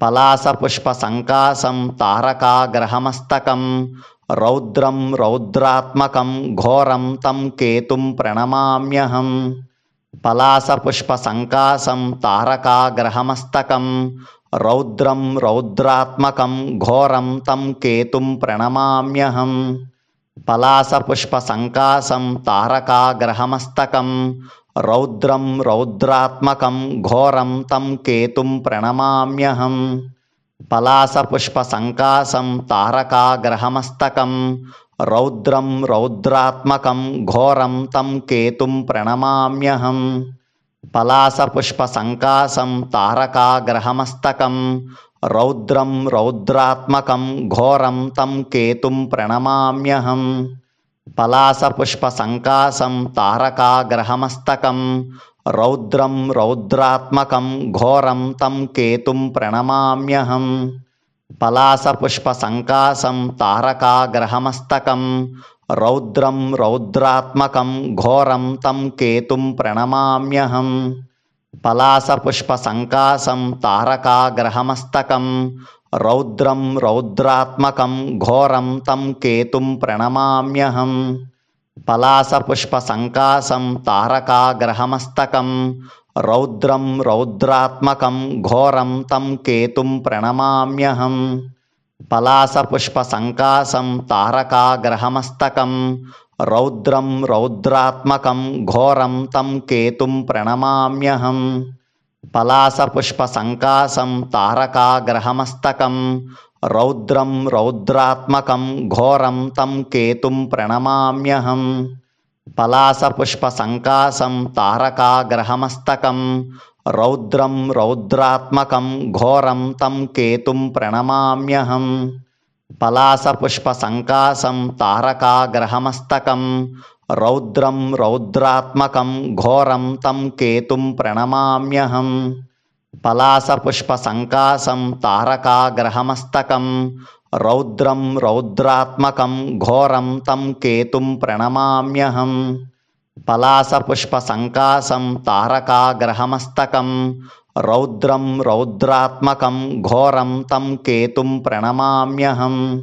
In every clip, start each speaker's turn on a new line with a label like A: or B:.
A: పలాసపుష్పసంకాశం తారకాగ్రహమస్తకం రౌద్రం రౌద్రాత్మకం ఘోరం తం కేతుం ప్రణమామ్యహం. పలాసపుష్పసంకాశం తారకాగ్రహమస్తకం రౌద్రం రౌద్రాత్మకం ఘోరం తం కేతుం ప్రణమామ్యహం. పలాసపుష్పసంకాశం తారకాగ్రహమస్తకం రౌద్రం రౌద్రాత్మకం ఘోరం తం కేతుం ప్రణమామ్యహం. పలాసపుష్పసంకాశం తారకాగ్రహమస్తకం రౌద్రం రౌద్రాత్మకం ఘోరం తం కేతుం ప్రణమామ్యహం. పలాసపుష్పసంకాశం తారకాగ్రహమస్తకం రౌద్రం రౌద్రాత్మకం ఘోరం తం కేతుం ప్రణమామ్యహం. పలాసపుష్పసంకాశం తారకాగ్రహమస్తకం రౌద్రం రౌద్రాత్మకం ఘోరం తం కేతుం ప్రణమామ్యహం. పలాసపుష్పసంకాశం తారకాగ్రహమస్తకం రౌద్రం రౌద్రాత్మకం ఘోరం తం కేతుం ప్రణమామ్యహం. పలాసపుష్పసంకాశం తారకాగ్రహమస్తకం రౌద్రం రౌద్రాత్మకం ఘోరం తం కేతుం ప్రణమామ్యహం. పలాసపుష్పసంకాశం తారకాగ్రహమస్తకం రౌద్రం రౌద్రాత్మకం ఘోరం తం కేతుం ప్రణమామ్యహం. పలాసపుష్పసంకాశం తారకాగ్రహమస్తకం రౌద్రం రౌద్రాత్మకం ఘోరం తం కేతుం ప్రణమామ్యహం. పలాసపుష్పసంకాశం తారకాగ్రహమస్తకం రౌద్రం రౌద్రాత్మకం ఘోరం తం కేతుం ప్రణమామ్యహం. పలాసపుష్పసంకాశం తారకాగ్రహమస్తకం రౌద్రం రౌద్రాత్మకం ఘోరం తం కేతుం ప్రణమామ్యహం. పలాసపుష్పసంకాశం తారకాగ్రహమస్తకం రౌద్రం రౌద్రాత్మకం ఘోరం తం కేతుం ప్రణమామ్యహం. పలాసపుష్పసంకాశం తారకాగ్రహమస్తకం రౌద్రం రౌద్రాత్మకం ఘోరం తం కేతుం ప్రణమామ్యహం. పలాసపుష్పసంకాశం తారకాగ్రహమస్తకం రౌద్రం రౌద్రాత్మకం ఘోరం తం కేతుం ప్రణమామ్యహం. పలాసపుష్పసంకాశం తారకాగ్రహమస్తకం రౌద్రం రౌద్రాత్మకం ఘోరం తం కేతుం ప్రణమామ్యహం.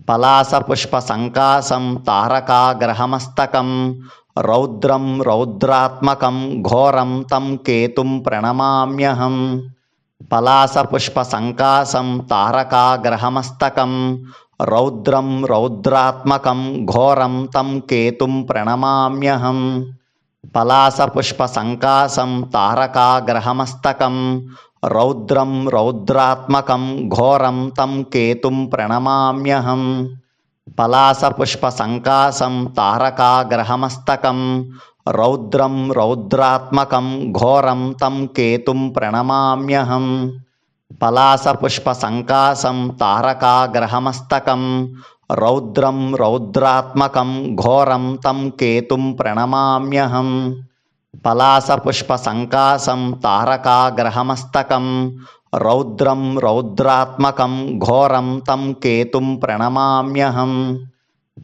A: పలాసపుష్పసంకాశం తారకాగ్రహమస్తకం రౌద్రం రౌద్రాత్మకం ఘోరం తం కేతుం ప్రణమామ్యహం. పలాసపుష్పసంకాశం తారకాగ్రహమస్తకం రౌద్రం రౌద్రాత్మకం ఘోరం తం కేతుం ప్రణమామ్యహం. పలాసపుష్పసంకాశం తారకాగ్రహమస్తకం రౌద్రం రౌద్రాత్మకం ఘోరం తం కేతుం ప్రణమామ్యహం. పలాసపుష్పసంకాశం తారకాగ్రహమస్తకం రౌద్రం రౌద్రాత్మకం ఘోరం తం కేతుం ప్రణమామ్యహం. పలాసపుష్పసంకాశం తారకాగ్రహమస్తకం రౌద్రం రౌద్రాత్మకం ఘోరం తం కేతుం ప్రణమామ్యహం.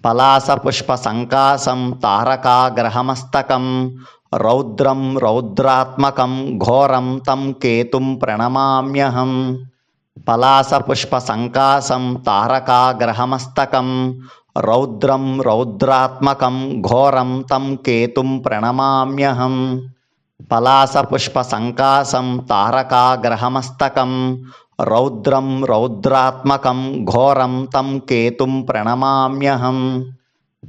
A: పలాసపుష్పసంకాశం తారకాగ్రహమస్తకం రౌద్రం రౌద్రాత్మకం ఘోరం తం కేతుం ప్రణమామ్యహం. పలాసపుష్పసంకాశం తారకాగ్రహమస్తకం రౌద్రం రౌద్రాత్మకం ఘోరం తం కేతుం ప్రణమామ్యహం. పలాసపుష్పసంకాశం తారకాగ్రహమస్తకం రౌద్రం రౌద్రాత్మకం ఘోరం తం కేతుం ప్రణమామ్యహం.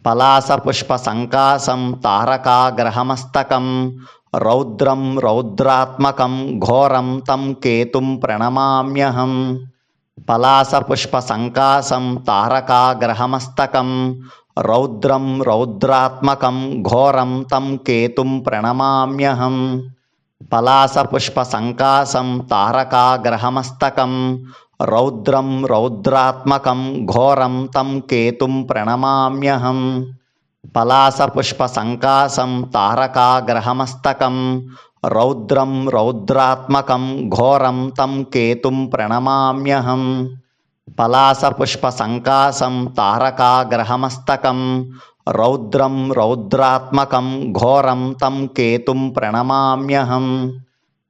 A: పలాసపుష్పసంకాశం తారకాగ్రహమస్తకం రౌద్రం రౌద్రాత్మకం ఘోరం తం కేతుం ప్రణమామ్యహం. పలాసపుష్పసంకాశం తారకాగ్రహమస్తకం రౌద్రం రౌద్రాత్మకం ఘోరం తం కేతుం ప్రణమామ్యహం. పలాసపుష్పసంకాశం తారకాగ్రహమస్తకం రౌద్రం రౌద్రాత్మకం ఘోరం తం కేతుం ప్రణమామ్యహం. పలాసపుష్పసంకాశం తారకాగ్రహమస్తకం రౌద్రం రౌద్రాత్మకం ఘోరం తం కేతుం ప్రణమామ్యహం. పలాసపుష్పసంకాశం తారకాగ్రహమస్తకం రౌద్రం రౌద్రాత్మకం ఘోరం తం కేతుం ప్రణమామ్యహం.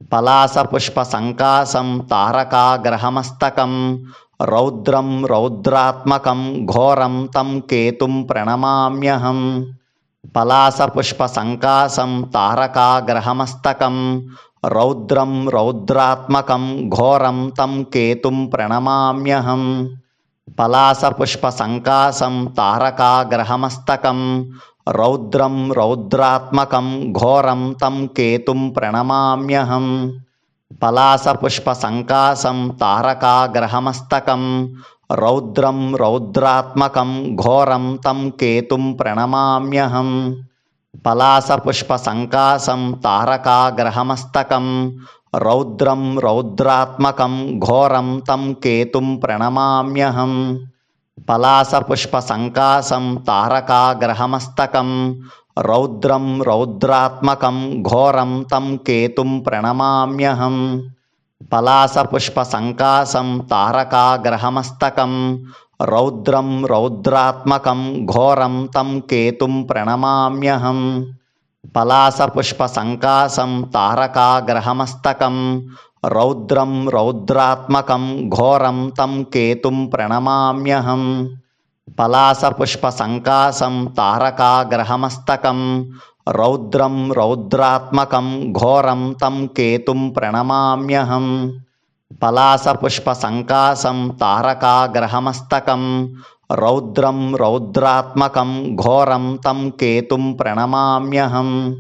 A: పలాసపుష్పసంకాశం తారకాగ్రహమస్తకం రౌద్రం రౌద్రాత్మకం ఘోరం తం కేతుం ప్రణమామ్యహం. పలాసపుష్పసంకాశం తారకాగ్రహమస్తకం రౌద్రం రౌద్రాత్మకం ఘోరం తం కేతుం ప్రణమామ్యహం. పలాసపుష్పసంకాశం తారకాగ్రహమస్తకం రౌద్రం రౌద్రాత్మకం ఘోరం తం కేతుం ప్రణమామ్యహం. పలాసపుష్పసంకాశం తారకాగ్రహమస్తకం రౌద్రం రౌద్రాత్మకం ఘోరం తం కేతుం ప్రణమామ్యహం. పలాసపుష్పసంకాశం తారకాగ్రహమస్తకం రౌద్రం రౌద్రాత్మకం ఘోరం తం కేతుం ప్రణమామ్యహం. పలాసపుష్పసంకాశం తారకాగ్రహమస్తకం రౌద్రం రౌద్రాత్మకం ఘోరం తం కేతుం ప్రణమామ్యహం. పలాసపుష్పసంకాశం తారకాగ్రహమస్తకం రౌద్రం రౌద్రాత్మకం ఘోరం తం కేతుం ప్రణమామ్యహం. పలాసపుష్పసంకాశం తారకాగ్రహమస్తకం రౌద్రం రౌద్రాత్మకం ఘోరం తం కేతుం ప్రణమామ్యహం. పలాసపుష్పసంకాశం తారకాగ్రహమస్తకం రౌద్రం రౌద్రాత్మకం ఘోరం తం కేతుం ప్రణమామ్యహం. పలాసపుష్పసంకాశం తారకాగ్రహమస్తకం రౌద్రం రౌద్రాత్మకం ఘోరం తం కేతుం ప్రణమామ్యహం.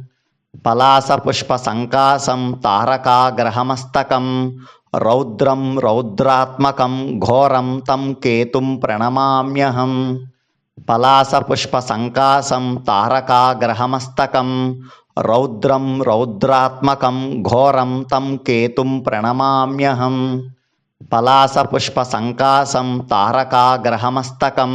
A: పలాసపుష్పసంకాశం తారకాగ్రహమస్తకం రౌద్రం రౌద్రాత్మకం ఘోరం తం కేతుం ప్రణమామ్యహం. పలాసపుష్పసంకాశం తారకాగ్రహమస్తకం రౌద్రం రౌద్రాత్మకం ఘోరం తం కేతుం ప్రణమామ్యహం. పలాసపుష్పసంకాశం తారకాగ్రహమస్తకం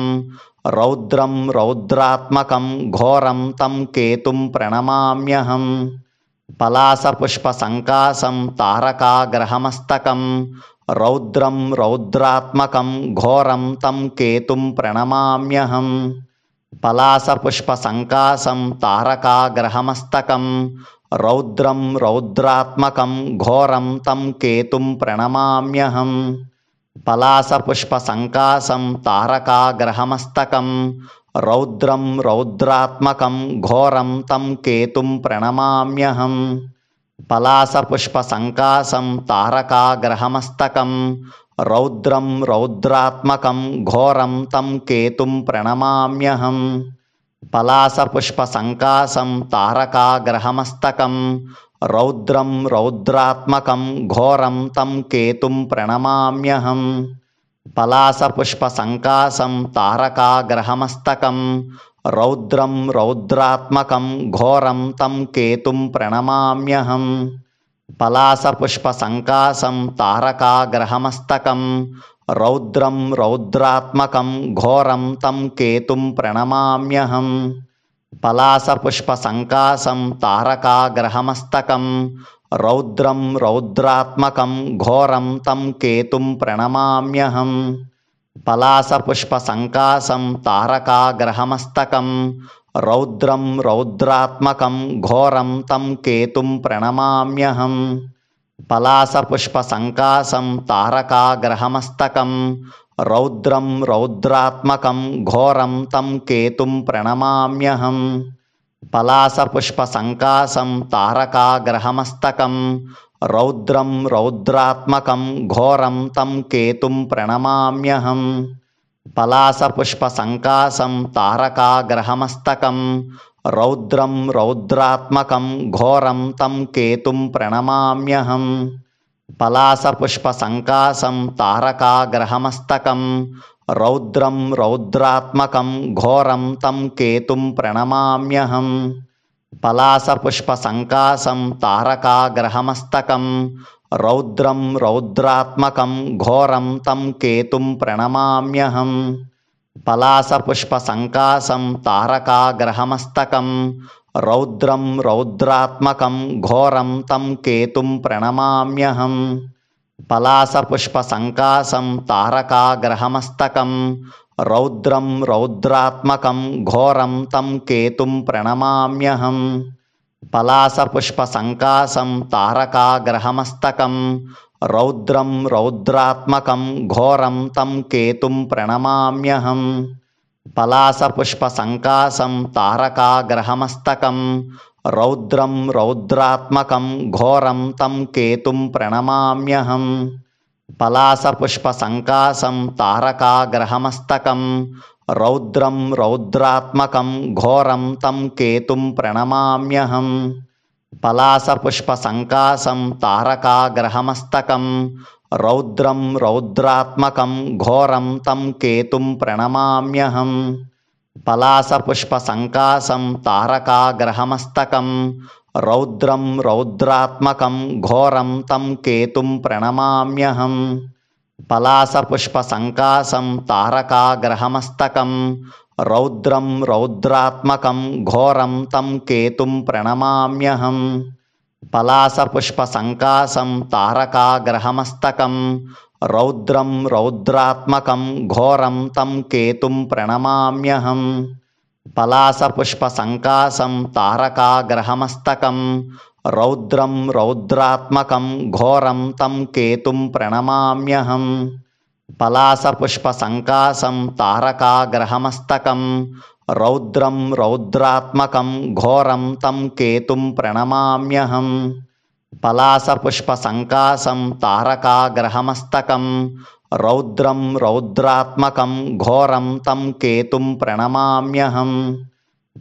A: రౌద్రం రౌద్రాత్మకం ఘోరం తం కేతుం ప్రణమామ్యహం. పలాసపుష్పసంకాశం తారకాగ్రహమస్తకం రౌద్రం రౌద్రాత్మకం ఘోరం తం కేతుం ప్రణమామ్యహం. పలాసపుష్పసంకాశం తారకాగ్రహమస్తకం రౌద్రం రౌద్రాత్మకం ఘోరం తం కేతుం ప్రణమామ్యహం. పలాసపుష్పసంకాశం తారకాగ్రహమస్తకం రౌద్రం రౌద్రాత్మకం ఘోరం తం కేతుం ప్రణమామ్యహం. పలాసపుష్పసంకాశం తారకాగ్రహమస్తకం రౌద్రం రౌద్రాత్మకం ఘోరం తం కేతుం ప్రణమామ్యహం. పలాసపుష్పసంకాశం తారకాగ్రహమస్తకం రౌద్రం రౌద్రాత్మకం ఘోరం తం కేతుం ప్రణమామ్యహం. పలాసపుష్పసంకాశం తారకాగ్రహమస్తకం రౌద్రం రౌద్రాత్మకం ఘోరం తం కేతుం ప్రణమామ్యహం. పలాసపుష్పసంకాశం తారకాగ్రహమస్తకం రౌద్రం రౌద్రాత్మకం ఘోరం తం కేతుం ప్రణమామ్యహం. పలాసపుష్పసంకాశం తారకాగ్రహమస్తకం రౌద్రం రౌద్రాత్మకం ఘోరం తం కేతుం ప్రణమామ్యహం. పలాసపుష్పసంకాశం తారకాగ్రహమస్తకం రౌద్రం రౌద్రాత్మకం ఘోరం తం కేతుం ప్రణమామ్యహం. పలాసపుష్పసంకాశం తారకాగ్రహమస్తకం రౌద్రం రౌద్రాత్మకం ఘోరం తం కేతుం ప్రణమామ్యహం. పలాసపుష్పసంకాశం తారకాగ్రహమస్తకం రౌద్రం రౌద్రాత్మకం ఘోరం తం కేతుం ప్రణమామ్యహం. పలాసపుష్పసంకాశం తారకాగ్రహమస్తకం రౌద్రం రౌద్రాత్మకం ఘోరం తం కేతుం ప్రణమామ్యహం. పలాసపుష్పసంకాశం తారకాగ్రహమస్తకం రౌద్రం రౌద్రాత్మకం ఘోరం తం కేతుం ప్రణమామ్యహం. పలాసపుష్పసంకాశం తారకాగ్రహమస్తకం రౌద్రం రౌద్రాత్మకం ఘోరం తం కేతుం ప్రణమామ్యహం. పలాసపుష్పసంకాశం తారకాగ్రహమస్తకం రౌద్రం రౌద్రాత్మకం ఘోరం తం కేతుం ప్రణమామ్యహం. పలాసపుష్పసంకాశం తారకాగ్రహమస్తకం రౌద్రం రౌద్రాత్మకం ఘోరం తం కేతుం ప్రణమామ్యహం. పలాసపుష్పసంకాశం తారకాగ్రహమస్తకం రౌద్రం రౌద్రాత్మకం ఘోరం తం కేతుం ప్రణమామ్యహం. పలాసపుష్పసంకాశం తారకాగ్రహమస్తకం రౌద్రం రౌద్రాత్మకం ఘోరం తం కేతుం ప్రణమామ్యహం. పలాసపుష్పసంకాశం తారకాగ్రహమస్తకం రౌద్రం రౌద్రాత్మకం ఘోరం తం కేతుం ప్రణమామ్యహం. పలాసపుష్పసంకాశం తారకాగ్రహమస్తకం రౌద్రం రౌద్రాత్మకం ఘోరం తం కేతుం ప్రణమామ్యహం. పలాసపుష్పసంకాశం తారకాగ్రహమస్తకం రౌద్రం రౌద్రాత్మకం ఘోరం తం కేతుం ప్రణమామ్యహం. పలాసపుష్పసంకాశం తారకాగ్రహమస్తకం రౌద్రం రౌద్రాత్మకం ఘోరం తం కేతుం ప్రణమామ్యహం. పలాసపుష్పసంకాశం తారకాగ్రహమస్తకం రౌద్రం రౌద్రాత్మకం ఘోరం తం కేతుం ప్రణమామ్యహం. పలాసపుష్పసంకాశం తారకాగ్రహమస్తకం రౌద్రం రౌద్రాత్మకం ఘోరం తం కేతుం ప్రణమామ్యహం. పలాసపుష్పసంకాశం తారకాగ్రహమస్తకం రౌద్రం రౌద్రాత్మకం ఘోరం తం కేతుం ప్రణమామ్యహం. పలాసపుష్పసంకాశం తారకాగ్రహమస్తకం రౌద్రం రౌద్రాత్మకం ఘోరం తం కేతుం ప్రణమామ్యహం.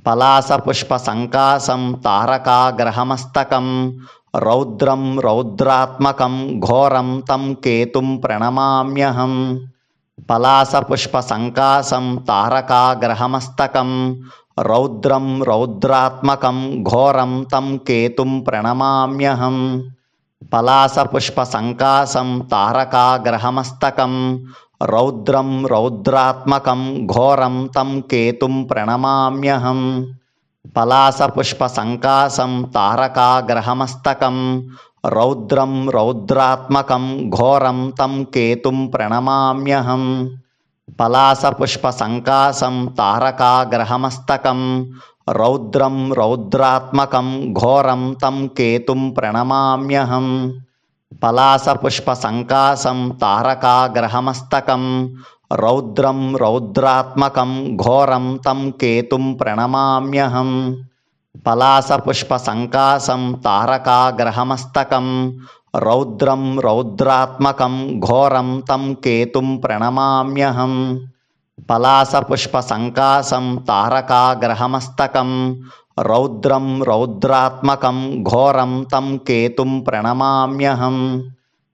A: పలాసపుష్పసంకాశం తారకాగ్రహమస్తకం రౌద్రం రౌద్రాత్మకం ఘోరం తం కేతుం ప్రణమామ్యహం. పలాసపుష్పసంకాశం తారకాగ్రహమస్తకం రౌద్రం రౌద్రాత్మకం ఘోరం తం కేతుం ప్రణమామ్యహం. పలాసపుష్పసంకాశం తారకాగ్రహమస్తకం రౌద్రం రౌద్రాత్మకం ఘోరం తం కేతుం ప్రణమామ్యహం. పలాసపుష్పసంకాశం తారకాగ్రహమస్తకం రౌద్రం రౌద్రాత్మకం ఘోరం తం కేతుం ప్రణమామ్యహం. పలాసపుష్పసంకాశం తారకాగ్రహమస్తకం రౌద్రం రౌద్రాత్మకం ఘోరం తం కేతుం ప్రణమామ్యహం. పలాసపుష్పసంకాశం తారకాగ్రహమస్తకం రౌద్రం రౌద్రాత్మకం ఘోరం తం కేతుం ప్రణమామ్యహం. పలాసపుష్పసంకాశం తారకాగ్రహమస్తకం రౌద్రం రౌద్రాత్మకం ఘోరం తం కేతుం ప్రణమామ్యహం. పలాసపుష్పసంకాశం తారకాగ్రహమస్తకం రౌద్రం రౌద్రాత్మకం ఘోరం తం కేతుం ప్రణమామ్యహం. పలాసపుష్పసంకాశం తారకాగ్రహమస్తకం రౌద్రం రౌద్రాత్మకం ఘోరం తం కేతుం ప్రణమామ్యహం.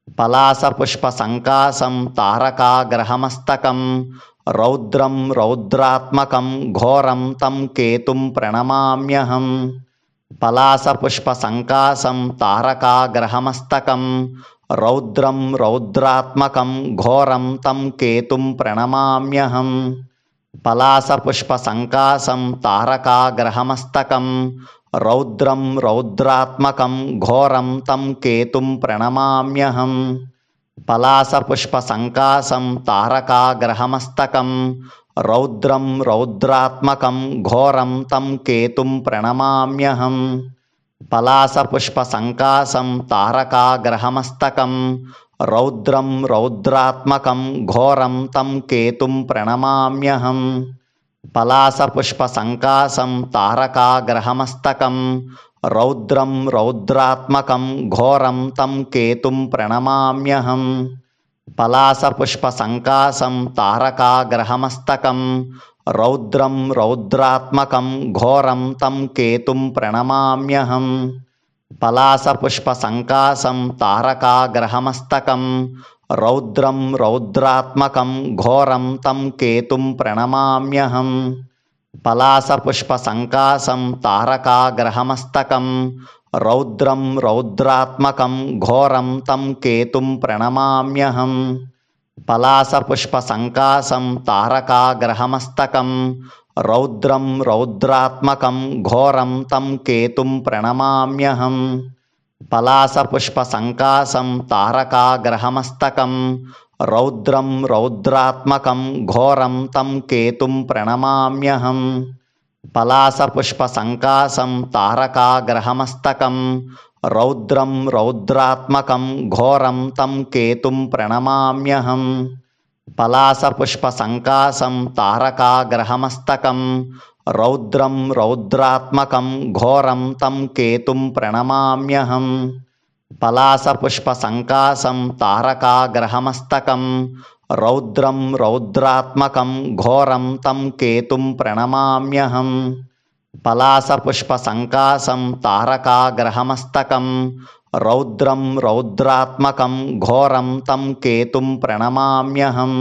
A: పలాసపుష్పసంకాశం తారకాగ్రహమస్తకం రౌద్రం రౌద్రాత్మకం ఘోరం తం కేతుం ప్రణమామ్యహం. పలాసపుష్పసంకాశం తారకాగ్రహమస్తకం రౌద్రం రౌద్రాత్మకం ఘోరం తం కేతుం ప్రణమామ్యహం. పలాసపుష్పసంకాశం తారకాగ్రహమస్తకం రౌద్రం రౌద్రాత్మకం ఘోరం తం కేతుం ప్రణమామ్యహం. పలాసపుష్పసంకాశం తారకాగ్రహమస్తకం రౌద్రం రౌద్రాత్మకం ఘోరం తం కేతుం ప్రణమామ్యహం. పలాసపుష్పసంకాశం తారకాగ్రహమస్తకం రౌద్రం రౌద్రాత్మకం ఘోరం తం కేతుం ప్రణమామ్యహం. పలాసపుష్పసంకాశం తారకాగ్రహమస్తకం రౌద్రం రౌద్రాత్మకం ఘోరం తం కేతుం ప్రణమామ్యహం. పలాసపుష్పసంకాశం తారకాగ్రహమస్తకం రౌద్రం రౌద్రాత్మకం ఘోరం తం కేతుం ప్రణమామ్యహం. పలాసపుష్పసంకాశం తారకాగ్రహమస్తకం రౌద్రం రౌద్రాత్మకం ఘోరం తం కేతుం ప్రణమామ్యహం. పలాసపుష్పసంకాశం తారకాగ్రహమస్తకం రౌద్రం రౌద్రాత్మకం ఘోరం తం కేతుం ప్రణమామ్యహం. పలాసపుష్పసంకాశం తారకాగ్రహమస్తకం రౌద్రం రౌద్రాత్మకం ఘోరం తం కేతుం ప్రణమామ్యహం. పలాసపుష్పసంకాశం తారకాగ్రహమస్తకం రౌద్రం రౌద్రాత్మకం ఘోరం తం కేతుం ప్రణమామ్యహం. పలాసపుష్పసంకాశం తారకాగ్రహమస్తకం రౌద్రం రౌద్రాత్మకం ఘోరం తం కేతుం ప్రణమామ్యహం. పలాసపుష్పసంకాశం తారకాగ్రహమస్తకం రౌద్రం రౌద్రాత్మకం ఘోరం తం కేతుం ప్రణమామ్యహం. పలాసపుష్పసంకాశం తారకాగ్రహమస్తకం రౌద్రం రౌద్రాత్మకం ఘోరం తం కేతుం ప్రణమామ్యహం.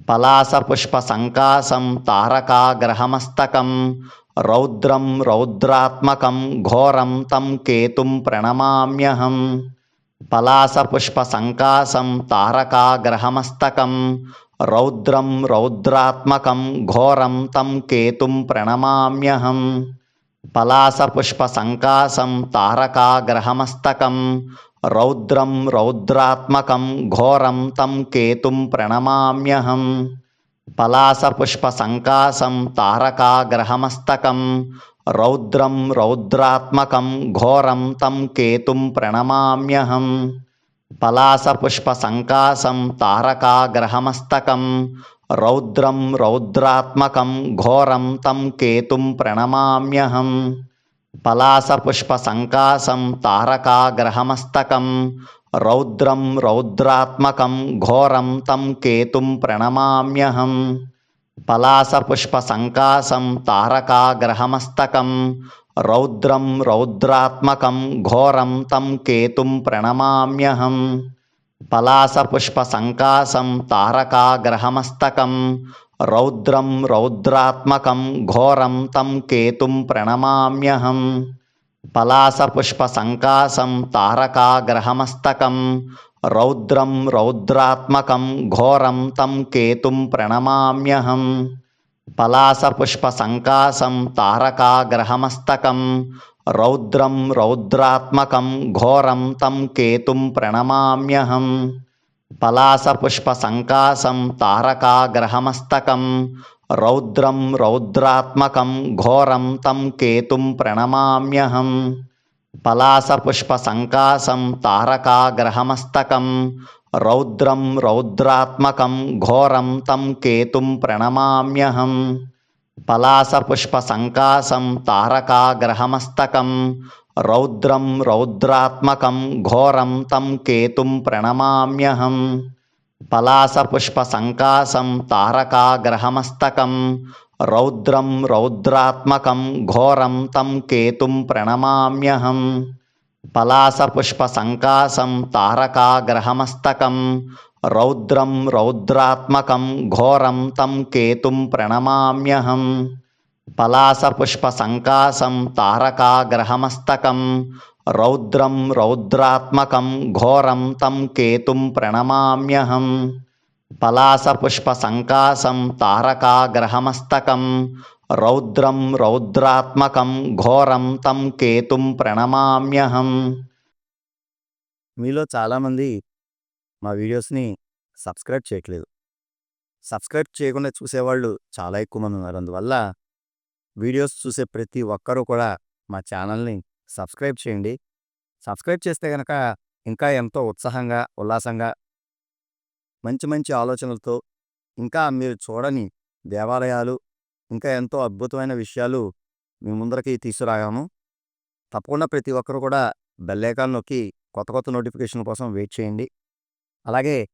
A: పలాసపుష్పసంకాశం తారకాగ్రహమస్తకం రౌద్రం రౌద్రాత్మకం ఘోరం తం కేతుం ప్రణమామ్యహం. పలాసపుష్పసంకాశం తారకాగ్రహమస్తకం రౌద్రం రౌద్రాత్మకం ఘోరం తం కేతుం ప్రణమామ్యహం. పలాసపుష్పసంకాశం తారకాగ్రహమస్తకం రౌద్రం రౌద్రాత్మకం ఘోరం తం కేతుం ప్రణమామ్యహం. పలాసపుష్పసంకాశం తారకాగ్రహమస్తకం రౌద్రం రౌద్రాత్మకం ఘోరం తం కేతుం ప్రణమామ్యహం. పలాసపుష్పసంకాశం తారకాగ్రహమస్తకం రౌద్రం రౌద్రాత్మకం ఘోరం తం కేతుం ప్రణమామ్యహం. పలాసపుష్పసంకాశం తారకాగ్రహమస్తకం రౌద్రం రౌద్రాత్మకం ఘోరం తం కేతుం ప్రణమామ్యహం. పలాసపుష్పసంకాశం తారకాగ్రహమస్తకం రౌద్రం రౌద్రాత్మకం ఘోరం తం కేతుం ప్రణమామ్యహం. పలాసపుష్పసంకాశం తారకాగ్రహమస్తకం రౌద్రం రౌద్రాత్మకం ఘోరం తం కేతుం ప్రణమామ్యహం. పలాసపుష్పసంకాశం తారకాగ్రహమస్తకం రౌద్రం రౌద్రాత్మకం ఘోరం తం కేతుం ప్రణమామ్యహం. పలాసపుష్పసంకాశం తారకాగ్రహమస్తకం రౌద్రం రౌద్రాత్మకం ఘోరం తం కేతుం ప్రణమామ్యహం. పలాసపుష్పసంకాశం తారకాగ్రహమస్తకం రౌద్రం రౌద్రాత్మకం ఘోరం తం కేతుం ప్రణమామ్యహం. పలాసపుష్పసంకాశం తారకాగ్రహమస్తకం రౌద్రం రౌద్రాత్మకం ఘోరం తం కేతుం ప్రణమామ్యహం. పలాసపుష్పసంకాశం తారకాగ్రహమస్తకం రౌద్రం రౌద్రాత్మకం ఘోరం తం కేతుం ప్రణమామ్యహం. పలాసపుష్పసంకాశం తారకాగ్రహమస్తకం రౌద్రం రౌద్రాత్మకం ఘోరం తం కేతుం ప్రణమామ్యహం. పలాసపుష్పసంకాశం తారకాగ్రహమస్తకం రౌద్రం రౌద్రాత్మకం ఘోరం తం కేతుం ప్రణమామ్యహం. పలాసపుష్పసంకాశం తారకాగ్రహమస్తకం రౌద్రం రౌద్రాత్మకం ఘోరం తం కేతుం ప్రణమామ్యహం. పలాసపుష్పసంకాశం తారకాగ్రహమస్తకం రౌద్రం రౌద్రాత్మకం ఘోరం తం కేతుం ప్రణమామ్యహం.
B: మీలో చాలామంది మా వీడియోస్ని సబ్స్క్రైబ్ చేయట్లేదు. సబ్స్క్రైబ్ చేయకుండా చూసేవాళ్ళు చాలా ఎక్కువ మంది ఉన్నారు. అందువల్ల వీడియోస్ చూసే ప్రతి ఒక్కరూ కూడా మా ఛానల్ని సబ్స్క్రైబ్ చేయండి. సబ్స్క్రైబ్ చేస్తే కనుక ఇంకా ఎంతో ఉత్సాహంగా ఉల్లాసంగా మంచి మంచి ఆలోచనలతో ఇంకా మీరు చూడని దేవాలయాలు ఇంకా ఎంతో అద్భుతమైన విషయాలు మీ ముందరికి తీసుకురాగాము. తప్పకుండా ప్రతి ఒక్కరు కూడా బెల్ ఐకాన్ నొక్కి కొత్త కొత్త నోటిఫికేషన్ కోసం వెయిట్ చేయండి. అలాగే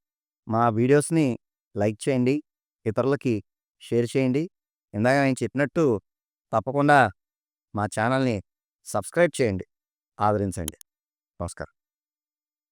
B: మా వీడియోస్ని లైక్ చేయండి, ఇతరులకి షేర్ చేయండి. ఇందాక నేను చెప్పినట్టు తప్పకుండా మా ఛానల్ని సబ్స్క్రైబ్ చేయండి, ఆదరించండి. నమస్కారం.